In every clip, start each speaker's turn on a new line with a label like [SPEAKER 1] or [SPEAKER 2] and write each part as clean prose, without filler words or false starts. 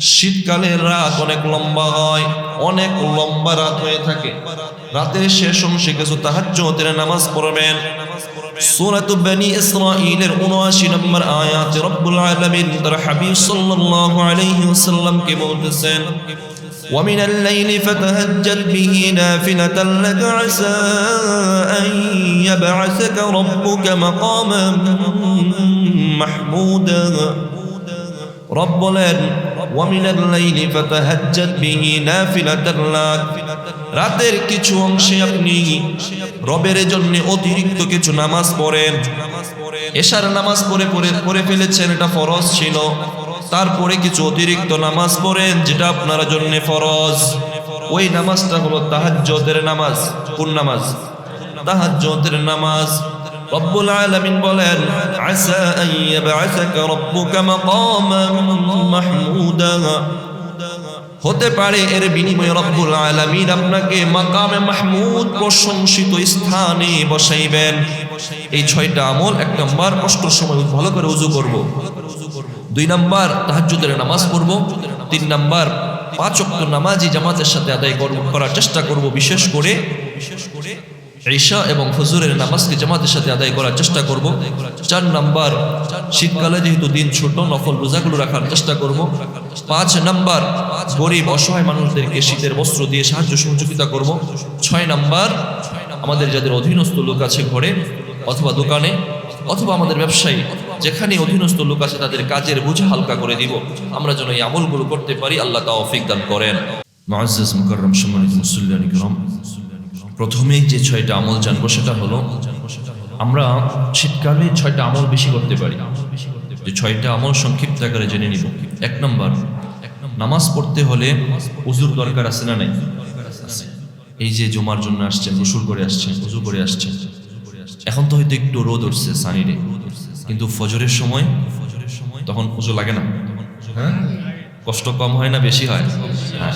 [SPEAKER 1] শীতকালের রাত অনেক লম্বা হয়, অনেক লম্বা রাত হয়ে থাকে। রাতের শেষ অংশে কিছু তাহাজ্জুদের নামাজ পড়বেন। সূরাত বনী ইসরাঈলের ৭৯ নম্বর আয়াতে রব্বুল আলামিন তার হাবিব সাল্লাল্লাহু আলাইহি ওয়াসাল্লামকে বলতেছেন, وَمِنَ اللَّيْلِ فَتَهَجَّدْ بِهِ نَافِلَةً لَكَ عَسَىٰ أَن يَبْعَثَكَ رَبُّكَ مَقَامًا مَحْمُودًا। রব বলেন, وَمِنَ اللَّيْلِ فَتَهَجَّدْ بِهِ نَافِلَةً لَكَ, রাতের কিছু অংশে আপনি রবের জন্য অতিরিক্ত কিছু নামাজ পড়েন। এশার নামাজ পড়ে ফেলেছেন, এটা ফরজ ছিল, তারপরে কিছু অতিরিক্ত নামাজ পড়েন যেটা আপনার জন্য ফরজ। ওই নামাজটা হলো তাহাজ্জুদের নামাজ। কোন নামাজ? তাহাজ্জুদের নামাজ। রব্বুল আলামিন বলেন, আসা আন ইয়াবআসাকা রাব্বুকা মাকামান মাহমুদা, হতে পারে এর বিনিময়ে রব্বুল আলামিন আপনাকে মাকামে মাহমুদ, প্রশংসিত স্থানে বসাইবেন। এই 6টা আমল। 1 নাম্বার, কষ্টের সময় ভালো করে ওযু করব। 2 নাম্বার, তাহাজ্জুদের নামাজ পড়ব। 3 নাম্বার, 5 ওয়াক্ত নামাজি জামাতের সাথে আদায় করার চেষ্টা করব, বিশেষ করে ঈশা এবং ফজরের নামাজকে জামাতের সাথে আদায় করার চেষ্টা করব। 4 নাম্বার, শীতকালে যেহেতু দিন ছোট, নফল রোজাগুলো রাখার চেষ্টা করব। 5 নাম্বার, গরিব অসহায় মানুষদেরকে শীতের বস্ত্র দিয়ে সাহায্য সহযোগিতা করব। 6 নাম্বার, আমাদের যাদের অধীনস্থ লোক আছে ঘরে অথবা দোকানে অথবা আমাদের ব্যবসায়ী, যেখানে অধীনস্থ লোক আছে তাদের কাজের বোঝা হালকা করে দিব। আমরা যেন এই আমলগুলো করতে পারি, আল্লাহ তৌফিক দান করেন। মুআজ্জাজ মুকাররম সম্মানিত মুসল্লিয়ান কিরাম, প্রথমেই যে 6টা আমল জানবো সেটা হলো, আমরা শীতকালে 6টা আমল বেশি করতে পারি। যে 6টা আমল সংক্ষিপ্ত আকারে জেনে নিব। 1 নম্বর, নামাজ পড়তে হলে ওযুর দরকার আছে না নাই? এই যে জুমার জন্য আসছেন, গোসল করে আসছেন, ওযু করে আসছেন, এখন তো হয়তো একটু রোদ উঠছে সানিরে, কিন্তু ফজরের সময় তখন ওযু লাগে না? হ্যাঁ, কষ্ট কম হয় না বেশি হয়? হ্যাঁ।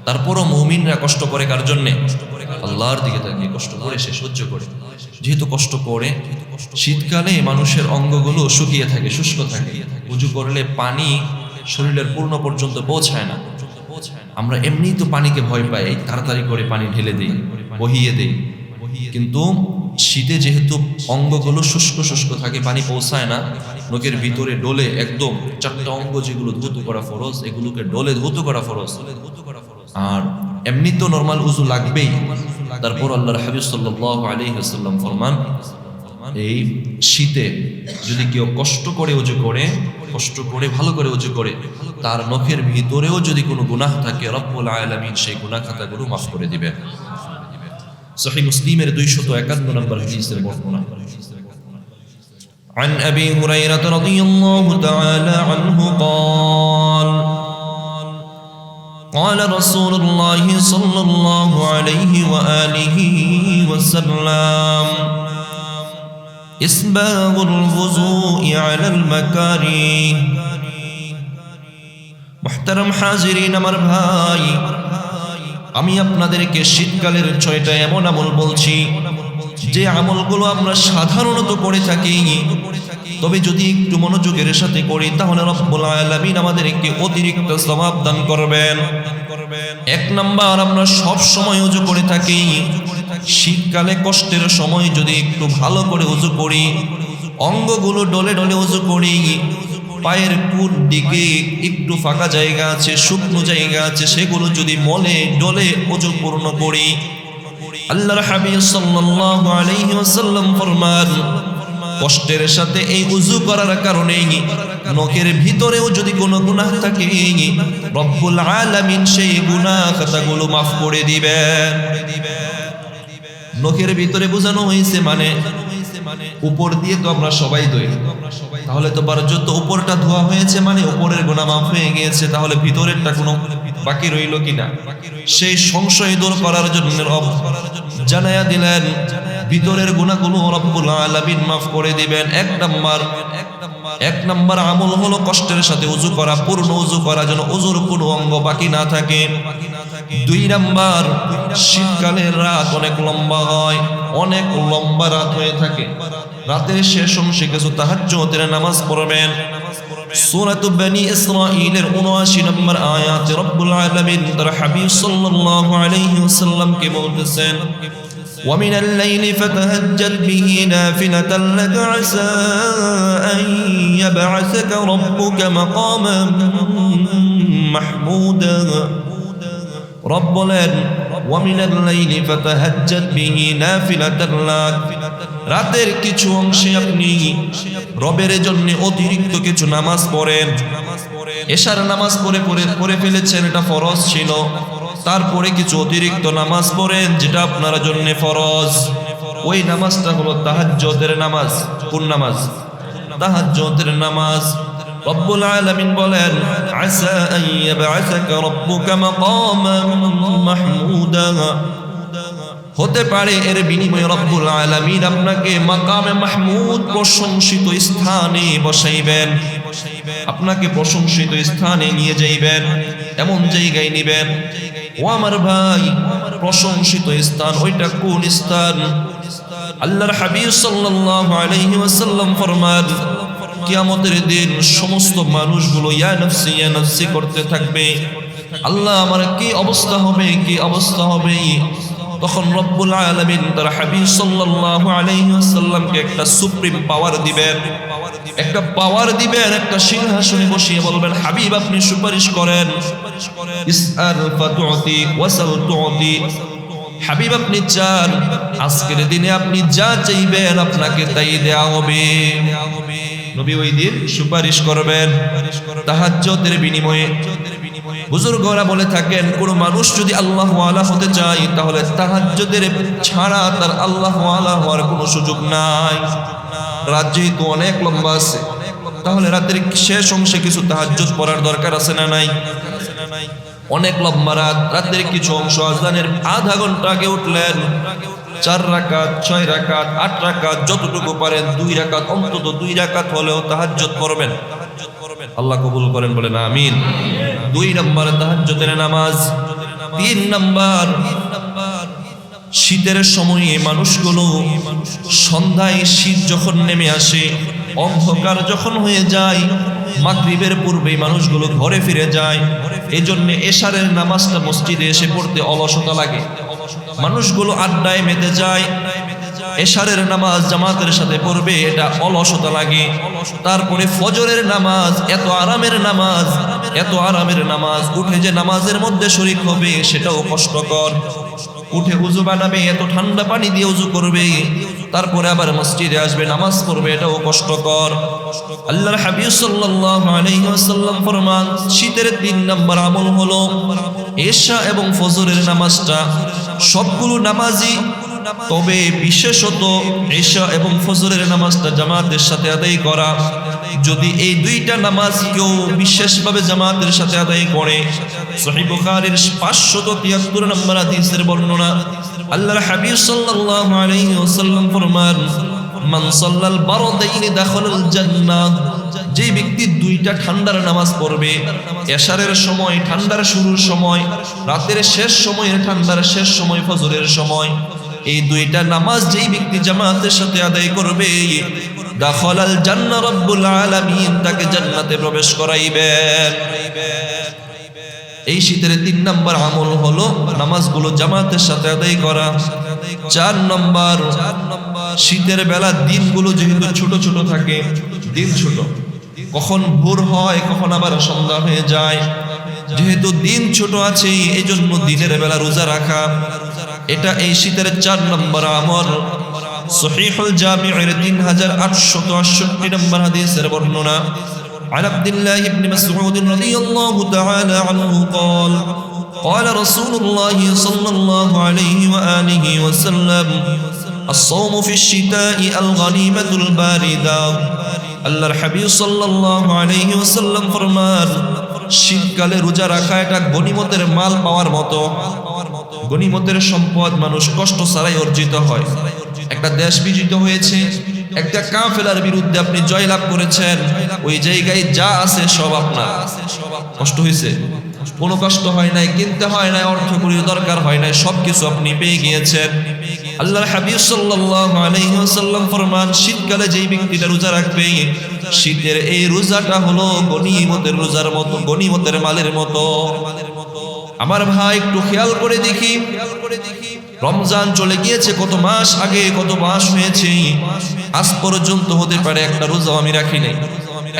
[SPEAKER 1] তারপরও মুমিনরা কষ্ট করে কার জন্যে? আল্লাহর দিকে তাকিয়ে কষ্ট করে, সে সহ্য করে। যেহেতু কষ্ট করে, শীতকালে মানুষের অঙ্গগুলো শুকিয়ে থাকে, শুষ্ক থাকে, ওযু করলে পানি শরীরের পূর্ণ পর্যন্ত পৌঁছায় না। আমরা এমনিই তো পানিকে ভয় পাই, তাড়াতাড়ি করে পানি ঢেলে দিই, বহিয়ে দিই, কিন্তু শীতে যেহেতু অঙ্গগুলো শুষ্ক শুষ্ক থাকে, পানি পৌঁছায় না, লোকের ভিতরে ডোলে একদম 4টা অঙ্গ যেগুলো ধৌত করা ফরজ, এগুলোকে ডোলে ধৌত করা ফরজ। আর এমনি তো নরমাল ওযু লাগবেই। তারপর আল্লাহর হাবিব সাল্লাল্লাহু আলাইহি ওয়াসাল্লাম ফরমান, এই শীতে যদি কেউ কষ্ট করে ওযু করে, কষ্ট করে ভালো করে ওযু করে, তার নখের ভিতরেও যদি কোনো গুনাহ থাকে, রব্বুল আলামিন সেই গুনাহ খাতাগুলো মাফ করে দিবেন। সহিহ মুসলিমের 251 নম্বর হাদিসের বর্ণনা। عن أبي هريرة رضي الله تعالى عنه قال قال رسول الله صلى الله عليه وآله وسلم إسباغ الوضوء على المكاره। محترم حاضرين আমার ভাই, আমি আপনাদেরকে শীতকালের 6টা এমন আমল বলছি যে আমলগুলো আমরা সাধারণত করে থাকি, তবে যদি একটু মনোযোগের সাথে করি তাহলে রব্বুল আলামিন আমাদেরকে অতিরিক্ত সওয়াব দান করবেন। 1 নাম্বার, আমরা সব সময় ওযু করে থাকি, শীতকালে কষ্টের সময় যদি একটু ভালো করে ওযু করি, অঙ্গগুলো ডলে ডলে ওযু করি, পায়ের কোন দিকে একটু ফাঁকা জায়গা আছে, শুকনো জায়গা আছে, সেগুলো যদি মলে ডলে ওযু পূর্ণ করি, আল্লাহর হাবিব সাল্লাল্লাহু আলাইহি ওয়াসাল্লাম ফরমান, কষ্টের সাথে এই ওযু করার কারণে নখের ভিতরেও যদি কোনো গুনাহ থাকে, রব্বুল আলামিন সেই গুনাহ খাতাগুলো মাফ করে দিবেন। নখের ভিতরে বোঝানো হয়েছে মানে উপর দিয়ে তো আমরা সবাই ধুই, তাহলে তো যত উপরটা ধোয়া হয়েছে মানে উপরের গুনাহ মাফ হয়ে গিয়েছে, তাহলে ভিতরেরটা কোনো বাকি রইল কিনা, সেই সংশয় দূর করার জন্য রব জানায়া দিলেন ভিতরের গুনাহগুলো রব্বুল আলামিন মাফ করে দিবেন। 1 নাম্বার, এক নাম্বার আমল হলো কষ্টের সাথে ওযু করা, পূর্ণ ওযু করা, যেন ওযুর কোনো অঙ্গ বাকি না থাকে। দুই নাম্বার, শীতকালের রাত অনেক লম্বা হয়, অনেক লম্বা রাত হয়ে থাকে, রাতের শেষ অংশে কিছু তাহাজ্জুদের নামাজ পড়বেন। সূরাত বনী ইসরাঈলের ৭৯ নম্বর আয়াতে রব্বুল আলামিন তার হাবিব সাল্লাল্লাহু আলাইহি ওয়াসাল্লামকে বলতেছেন, ومن الليل فتهجد به نافلة لك عسى أن يبعثك ربك مقاما محمودا رب বলেন ومن الليل فتهجد به نافلة لك, রাতের কিছু অংশে আপনি রবের জন্য অতিরিক্ত কিছু নামাজ পড়েন। এশার নামাজ পড়ে ফেলেছেন, এটা ফরজ ছিল, তারপরে কিছু অতিরিক্ত নামাজ পড়েন যেটা আপনার জন্য ফরজ। ওই নামাজটা হলো তাহাজ্জুদের নামাজ। কোন নামাজ? তাহাজ্জুদের নামাজ। রব্বুল আলামিন বলেন, আসা আন ইয়াবআসাকা রাব্বুকা মাকামান মাহমুদা, হতে পারে এর বিনিময়ে রব্বুল আলামিন আপনাকে মাকামে মাহমুদ, প্রশংসিত স্থানে বসাইবেন, আপনাকে প্রশংসিত স্থানে নিয়ে যাইবেন, এমন জায়গায় নিবেন। ও আমার ভাই, প্রশংসিত স্থান ওইটা কোন স্থান? আল্লাহর হাবিব সাল্লাল্লাহু আলাইহি ওয়াসাল্লাম ফরমান, কিয়ামতের দিন সমস্ত মানুষগুলো ইয়া নফসি করতে থাকবে, আল্লাহ আমার কি অবস্থা হবে, কি অবস্থা হবে। তখন রব্বুল আলামিন তার হাবিব সাল্লাল্লাহু আলাইহি ওয়াসাল্লামকে একটা সুপ্রিম পাওয়ার দিবেন, একটা পাওয়ার দিবেন, একটা সিংহাসনে বসিয়ে বলবেন, হাবিব আপনি সুপারিশ করেন। ইসআল ফাতুতি ওয়াসাল তুতি, হাবিব আপনি চান, আজকের দিনে আপনি যা চাইবেন আপনাকে তাই দেয়া হবে। নবী ওই দিন সুপারিশ করবেন তাহাজ্জুদের বিনিময়ে। বুজুর্গরা বলে থাকেন, কোন মানুষ যদি আল্লাহ ওয়ালা হতে চায় তাহলে তাহাজ্জুদের ছাড়া তার আল্লাহ ওয়ালা হওয়ার কোনো সুযোগ নাই। রাত যেহেতু অনেক লম্বা আছে, তাহলে রাতের শেষ অংশে কিছু তাহাজ্জুদ পড়ার দরকার আছে না নাই? অনেক লম্বা রাত, রাতের কিছু অংশ আযানের আধা ঘন্টা আগে উঠলেন, 4 রাকাত, 6 রাকাত, 8 রাকাত, যতটুকু পারেন 2 রাকাত, অন্তত 2 রাকাত হলেও তাহাজ্জুদ পড়বেন। আল্লাহ কবুল করেন, বলেন আমিন। 2 নম্বর তাহাজ্জুদের নামাজ। 3 নম্বর, শীতের সময়ে মানুষগুলো সন্ধ্যায় শীত যখন নেমে আসে, অন্ধকার যখন হয়ে যায়, মাগরিবের পূর্বেই মানুষগুলো ঘরে ফিরে যায়। এই জন্য এশারের নামাজটা মসজিদে এসে পড়তে অলসতা লাগে, মানুষগুলো আড্ডায় মেতে যায়। এশারের নামাজ জামাতের সাথে পড়বে, এটা অলসতা লাগে। তারপরে ফজরের নামাজ, এত আরামের নামাজ, এত আরামের নামাজ, উঠে যে নামাজের মধ্যে শরীক হবে সেটাও কষ্টকর। উঠে উযু বানাবে, এত ঠান্ডা পানি দিয়ে উযু করবে, তারপরে আবার মসজিদে আসবে, নামাজ পড়বে, এটাও কষ্টকর। আল্লাহর হাবিব সাল্লাল্লাহু আলাইহি ওয়াসাল্লাম ফরমান, শীতের 3 নম্বর আমল হলো এশা এবং ফজরের নামাজটা। সবগুলো নামাজই, তবে বিশেষত এশা এবং ফজরের নামাজটা জামাতের সাথে আদায় করা। যদি এই 2টা নামাজ কেউ বিশেষভাবে জামাতের সাথে আদায় করে, সহিহ বুখারীর 573 নম্বর হাদিসের বর্ণনা, আল্লাহর হাবিব সাল্লাল্লাহু আলাইহি ওয়াসাল্লাম ফরমান, মান সাল্লাল বারদাইনি দাখালাল জান্নাহ, যে ব্যক্তি 2টা ঠান্ডার নামাজ পড়বে, এশারের সময় ঠান্ডার শুরুর সময়, রাতের শেষ সময়ে ঠান্ডার শেষ সময়, ফজরের সময়, এই 2টা নামাজ যেই ব্যক্তি জামাতের সাথে আদায় করবে, দাখালাল জান্নাহ, রব্বুল আলামিন তাকে জান্নাতে প্রবেশ করাইবেন। এই শীতের 3 নম্বর আমল হলো নামাজগুলো জামাতের সাথে আদায় করা। 4 নম্বর, শীতের বেলা দিনগুলো যেহেতু ছোট ছোট থাকে, দিন ছোট, কখন ভোর হয় কখন আবার সন্ধ্যা হয়ে যায়, যেহেতু দিন ছোট আছে এই জন্য দিনের বেলা রোজা রাখা, এটা এই শীতের 4 নম্বর আমল। সহিহুল জামিউর 3868 নম্বর হাদিসের বর্ণনা, عن عبد الله بن مسعود رضي الله تعالى عنه قال قال رسول الله صلى الله عليه وآله وسلم الصوم في الشتاء الغنيمة الباردة আল্লাহর হাবিব সাল্লাল্লাহু আলাইহি ওয়াসাল্লাম ফরমান, শীতকালে রোজা রাখা এটা গনিমতের মাল পাওয়ার মতো। গনিমতের সম্পদ মানুষ কষ্ট ছাড়াই অর্জিত হয়। একটা দেশ বিজিত হয়েছে, একটা কাফেলার বিরুদ্ধে আপনি জয়লাভ করেছেন, ওই জায়গায় যা আছে সব আপনার। কষ্ট হয়েছে? কোনো কষ্ট হয় নাই, কিনতে হয় নাই, অর্থ করির দরকার হয় নাই, সবকিছু আপনি পেয়ে গিয়েছেন। আল্লাহর হাবিব সাল্লাল্লাহু আলাইহি ওয়াসাল্লাম ফরমান, শীতকালে যেই ব্যক্তিটা রোজা রাখবে, শীতের এই রোজাটা হলো গনিমতের রোজার মতো, গনিমতের মালের মতো। আমার ভাই একটু খেয়াল করে দেখি, রমজান চলে গিয়েছে কত মাস আগে, কত মাস হয়েছে, আজ পর্যন্ত হতে পারে একটা রোজাও আমি রাখি নাই,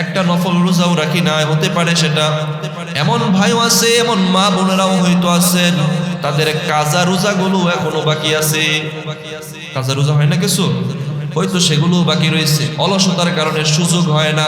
[SPEAKER 1] একটা নফল রোজাও রাখি নাই। হতে পারে সেটা এমন ভাইও আছে, এমন মা বোনেরাও হয়তো আছেন, তাদের কাজা রোজাগুলো এখনো বাকি আছে। কাজা রোজা হয় না কিছু, হয়তো সেগুলো বাকি রয়েছে, অলসতার কারণে সুযোগ হয় না।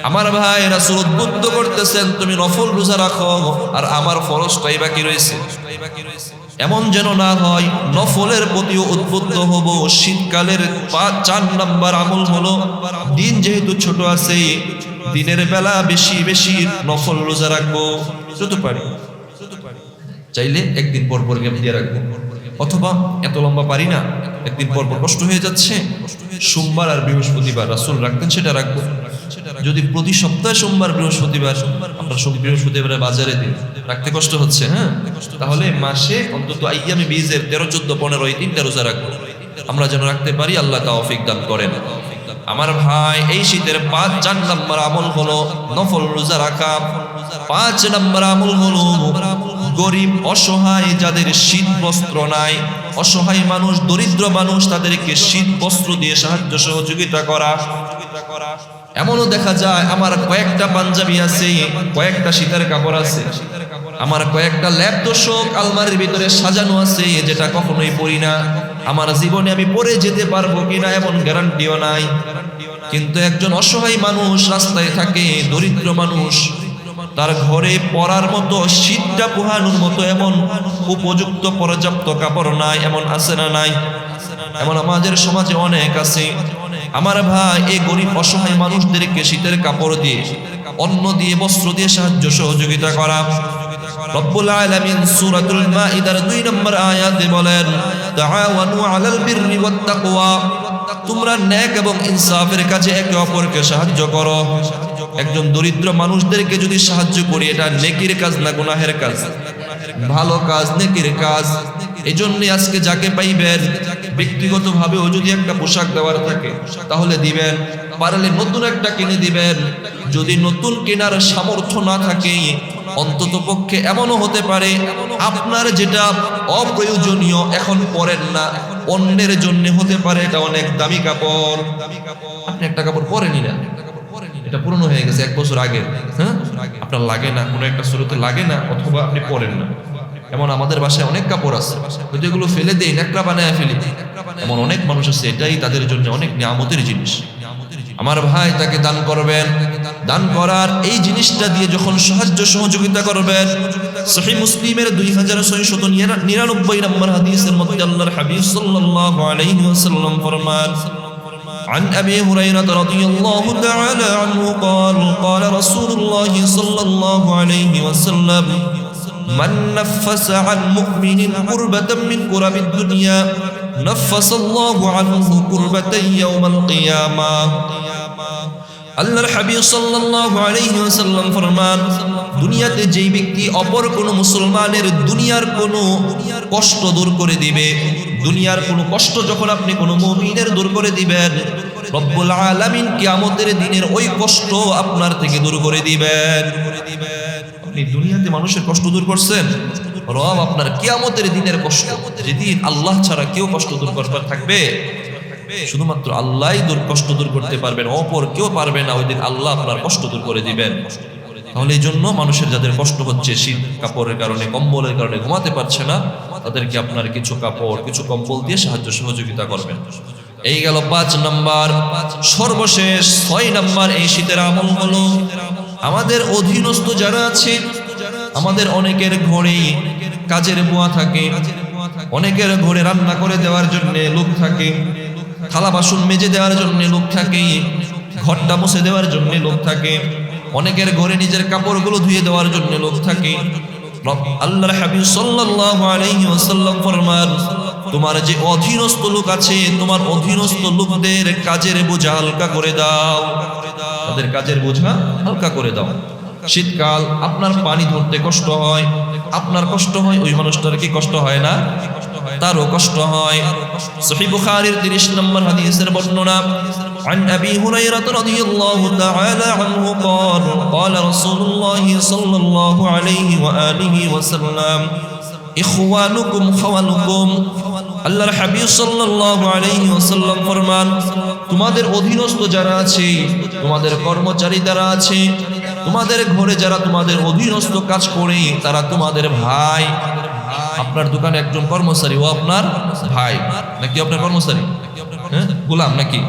[SPEAKER 1] আমার ভাই রাসূল উদ্বুদ্ধ করতেছেন, তুমি নফল রোজা রাখো, আর আমার ফরজটাই বাকি রয়েছে। এমন যেন না হয়, নফলের প্রতিও উদ্বুদ্ধ হব। শীতকালের 4 নম্বর আমল হলো, দিন যেহেতু ছোট আছে, দিনের বেলা বেশি বেশি নফল রোজা রাখবো যত পারি। চাইলে একদিন পর পর গ্যাপ দিয়ে রাখবো, অথবা এত লম্বা পারি না, একদিন পর পর কষ্ট হয়ে যাচ্ছে, সোমবার আর বৃহস্পতিবার রাসূল রাখতেন সেটা রাখবো। যদি প্রতি সপ্তাহে সোমবার বৃহস্পতিবার, আমরা বৃহস্পতিবার বাজারে দিন রাখতে কষ্ট হচ্ছে, হ্যাঁ, তাহলে মাসে অন্তত আইয়ামে বীজের 13, 14, 15 এই 3টা রোজা রাখবো। আমরা যেন রাখতে পারি, আল্লাহ তৌফিক দান করেন। আমার ভাই, এই শীতের 4 নম্বর আমল হলো নফল রোজা রাখা। 5 নম্বর আমল হলো গরিব অসহায় যাদের শীত বস্ত্র নাই, অসহায় মানুষ, দরিদ্র মানুষ, তাদেরকে শীত বস্ত্র দিয়ে সাহায্য সহযোগিতা করা। এমনও দেখা যায়, আমার কয়েকটা পাঞ্জাবি আছে, কয়েকটা শীতের কাপড় আছে, আমার কয়েকটা ল্যাপ তোষক আলমারির ভিতরে সাজানো আছে, যেটা কখনোই পরি না, আমার জীবনে আমি পরে যেতে পারবো কিনা এমন গ্যারান্টিও নাই। কিন্তু একজন অসহায় মানুষ রাস্তায় থাকে, দরিদ্র মানুষ, তার ঘরে পরার মতো, শীতটা পোহানোর মতো এমন উপযুক্ত পর্যাপ্ত কাপড় নাই, এমন আছে না নাই? এমন আমাদের সমাজে অনেক আছে। আমার ভাই, এই গরিব অসহায় মানুষদেরকে শীতের কাপড় দিয়ে, অন্ন দিয়ে, বস্ত্র দিয়ে সাহায্য সহযোগিতা করা। রব্বুল আলামিন সূরাতুল মাইদার 2 নম্বর আয়াতে বলেন, তাআওয়ানু আলাল বিররি ওয়াত তাকওয়া, তোমরা নেক এবং ইনসাফের কাজে একে অপরকে সাহায্য করো। একজন দরিদ্র মানুষদেরকে যদি সাহায্য করি, এটা নেকির কাজ না গুনাহের কাজ? ভালো কাজ, নেকির কাজ। এজন্য আজকে যাকে পাইবেন, ব্যক্তিগতভাবেও যদি একটা পোশাক দেওয়ার থাকে তাহলে দিবেন, পারলে নতুন একটা কিনে দিবেন। যদি নতুন কেনার সামর্থ্য না থাকে, অন্তত পক্ষে এমনও হতে পারে আপনার যেটা অপ্রয়োজনীয় এখন পরেন না, অন্যের জন্য হতে পারে এটা অনেক দামি কাপড়, আপনি একটা কাপড় পরেনই না, এটা পুরনো হয়ে গেছে 1 বছর আগে, হ্যাঁ, আপনার লাগে না, কোনো একটা শুরুতে লাগে না, অথবা আপনি পরেন না। এমন আমাদের বাসায় অনেক কাপড় আছে, যেগুলো ফেলে দেই, ন্যাকড়া বানায় ফেলি। এমন অনেক মানুষ আছে, এটাই তাদের জন্য অনেক নিয়ামতের জিনিস। আমার ভাই, তাকে দান করবেন। দান করার এই জিনিসটা দিয়ে যখন সাহায্য সহযোগিতা করবেন, সহিহ মুসলিমের 2699 নম্বর হাদিসের মধ্যে আল্লাহর হাবিব সাল্লাল্লাহু আলাইহি ওয়াসাল্লাম ফরমান, عن أبي هريرة رضي الله تعالى عنه قال قال رسول الله صلى الله عليه وسلم من نفس عن مؤمن كربة من كرب الدنيا نفس الله عنه كربة يوم القيامة। আল্লাহর হাবিব সাল্লাল্লাহু আলাইহি ওয়াসাল্লাম ফরমান, দুনিয়াতে যেই ব্যক্তি অপর কোন মুসলমানের দুনিয়ার কোন কষ্ট দূর করে দিবে, দুনিয়ার কোন কষ্ট যখন আপনি কোন মুমিনের দূর করে দিবেন, রব্বুল আলামিন কিয়ামতের দিনের ওই কষ্ট আপনার থেকে দূর করে দিবেন। আপনি দুনিয়াতে মানুষের কষ্ট দূর করছেন, রব আপনার কিয়ামতের দিনের কষ্ট, যেদিন আল্লাহ ছাড়া কেউ কষ্ট দূর করবার থাকবে, শুধুমাত্র আল্লাহই কষ্ট দূর করতে পারবেন, অপর কেউ পারবে না, ওই দিন আল্লাহ আপনার কষ্ট দূর করে দিবেন। তাহলে এই জন্য মানুষের যাদের কষ্ট হচ্ছে, শীত কাপড়ের কারণে, কম্বলের কারণে ঘুমাতে পারছে না, তাদেরকে আপনার কিছু কাপড়, কিছু কম্বল দিয়ে সাহায্য সহযোগিতা করবেন। এই গেল 5 নম্বর। সর্বশেষ 6 নম্বর এই শীতের আমল হলো, আমাদের অধীনস্থ যারা আছে, আমাদের অনেকের ঘরে কাজের বুয়া থাকে, অনেকের ঘরে রান্না করে দেওয়ার জন্য লোক থাকে, থালা বাসন মেজে দেওয়ার জন্য লোক থাকে, ঘরটা মুছে দেওয়ার জন্য লোক থাকে, অনেকের ঘরে নিজের কাপড়গুলো ধুয়ে দেওয়ার জন্য লোক থাকে। আল্লাহর হাবিব সাল্লাল্লাহু আলাইহি ওয়াসাল্লাম ফরমান, তোমার যে অধীনস্থ লোক আছে তোমার অধীনস্থ লোকদের কাজের বোঝা হালকা করে দাও, তাদের কাজের বোঝা হালকা করে দাও। শীতকাল আপনার পানি ধরতে কষ্ট হয়, আপনার কষ্ট হয়, ওই মানুষটার কি কষ্ট হয় না? তারও কষ্ট হয়। সহিহ বুখারীর 30 নম্বর হাদিসের বর্ণনা عن أبي هريرة رضي الله تعالى عنه قال قال رسول الله صلى الله عليه وآله وسلم إخوانكم خوانكم আল্লাহর হাবিব সাল্লাল্লাহু আলাইহি ওয়াসাল্লাম ফরমান, তোমাদের অধীনস্থ যারা আছে, তোমাদের কর্মচারী যারা আছে, তোমাদের ঘরে যারা তোমাদের অধীনস্থ কাজ করে তারা তোমাদের ভাই। আপনার দোকানে একজন কর্মচারী, ও আপনার ভাই নাকি আপনার কর্মচারী? হ্যাঁ, গোলাম নাকি?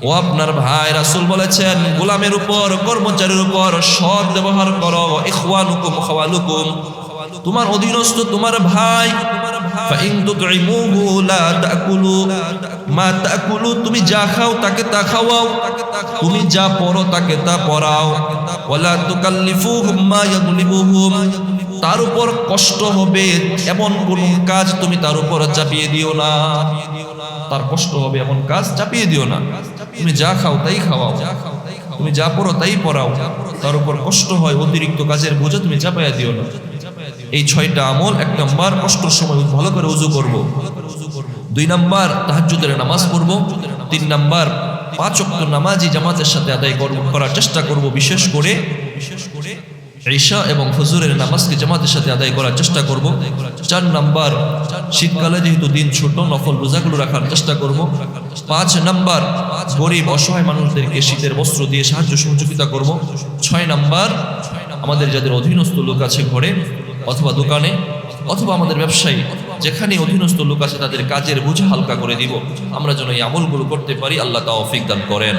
[SPEAKER 1] ও আপনার ভাই। রাসূল বলেছেন গোলামের উপর, কর্মচারীর উপর সৎ ব্যবহার করো। ইখওয়ানুকুম খাওয়ালুকুম, তোমার অধীনস্থ তোমার ভাই। ফাইন তুতইমুহু লা তাকুলু মা তাকুলু, তুমি যা খাও তাকে তা খাওয়াও, তুমি যা পরো তাকে তা পরাও। ওয়ালা তুকাল্লিফুহুম মা ইয়াগলিবুহুম, তার উপর কষ্ট হবে এমন কোন কাজ তুমি তার উপর চাপিয়ে দিও না, তার কষ্ট হবে এমন কাজ চাপিয়ে দিও না। তুমি যা খাও তাই খাওয়াও, তুমি যা পরো তাই পরাও, তার উপর কষ্ট হয় অতিরিক্ত কাজের বোঝা তুমি চাপাইয়া দিও না। এই 6টা আমল। 1 নাম্বার, কষ্টের সময় ভালো করে ওযু করব। 2 নাম্বার, তাহাজ্জুদের নামাজ পড়ব। 3 নাম্বার, 5 ওয়াক্ত নামাজি জামাতের সাথে আদায় করার চেষ্টা করব, বিশেষ করে ঈশা এবং ফজরের নামাজকে জামাতের সাথে আদায় করার চেষ্টা করব। 4 নাম্বার, শীতকালে যেহেতু দিন ছোট, নফল রোজাগুলো রাখার চেষ্টা করব। 5 নাম্বার, গরিব অসহায় মানুষদেরকে শীতের বস্ত্র দিয়ে সাহায্য সহযোগিতা করব। 6 নাম্বার, আমাদের যাদের অধীনস্থ লোক আছে ঘরে অথবা দোকানে অথবা আমাদের ব্যবসায়ী, যেখানে অধীনস্থ লোক আছে তাদের কাজের বোঝা হালকা করে দিব। আমরা যেন এই আমলগুলো করতে পারি, আল্লাহ তৌফিক দান করেন।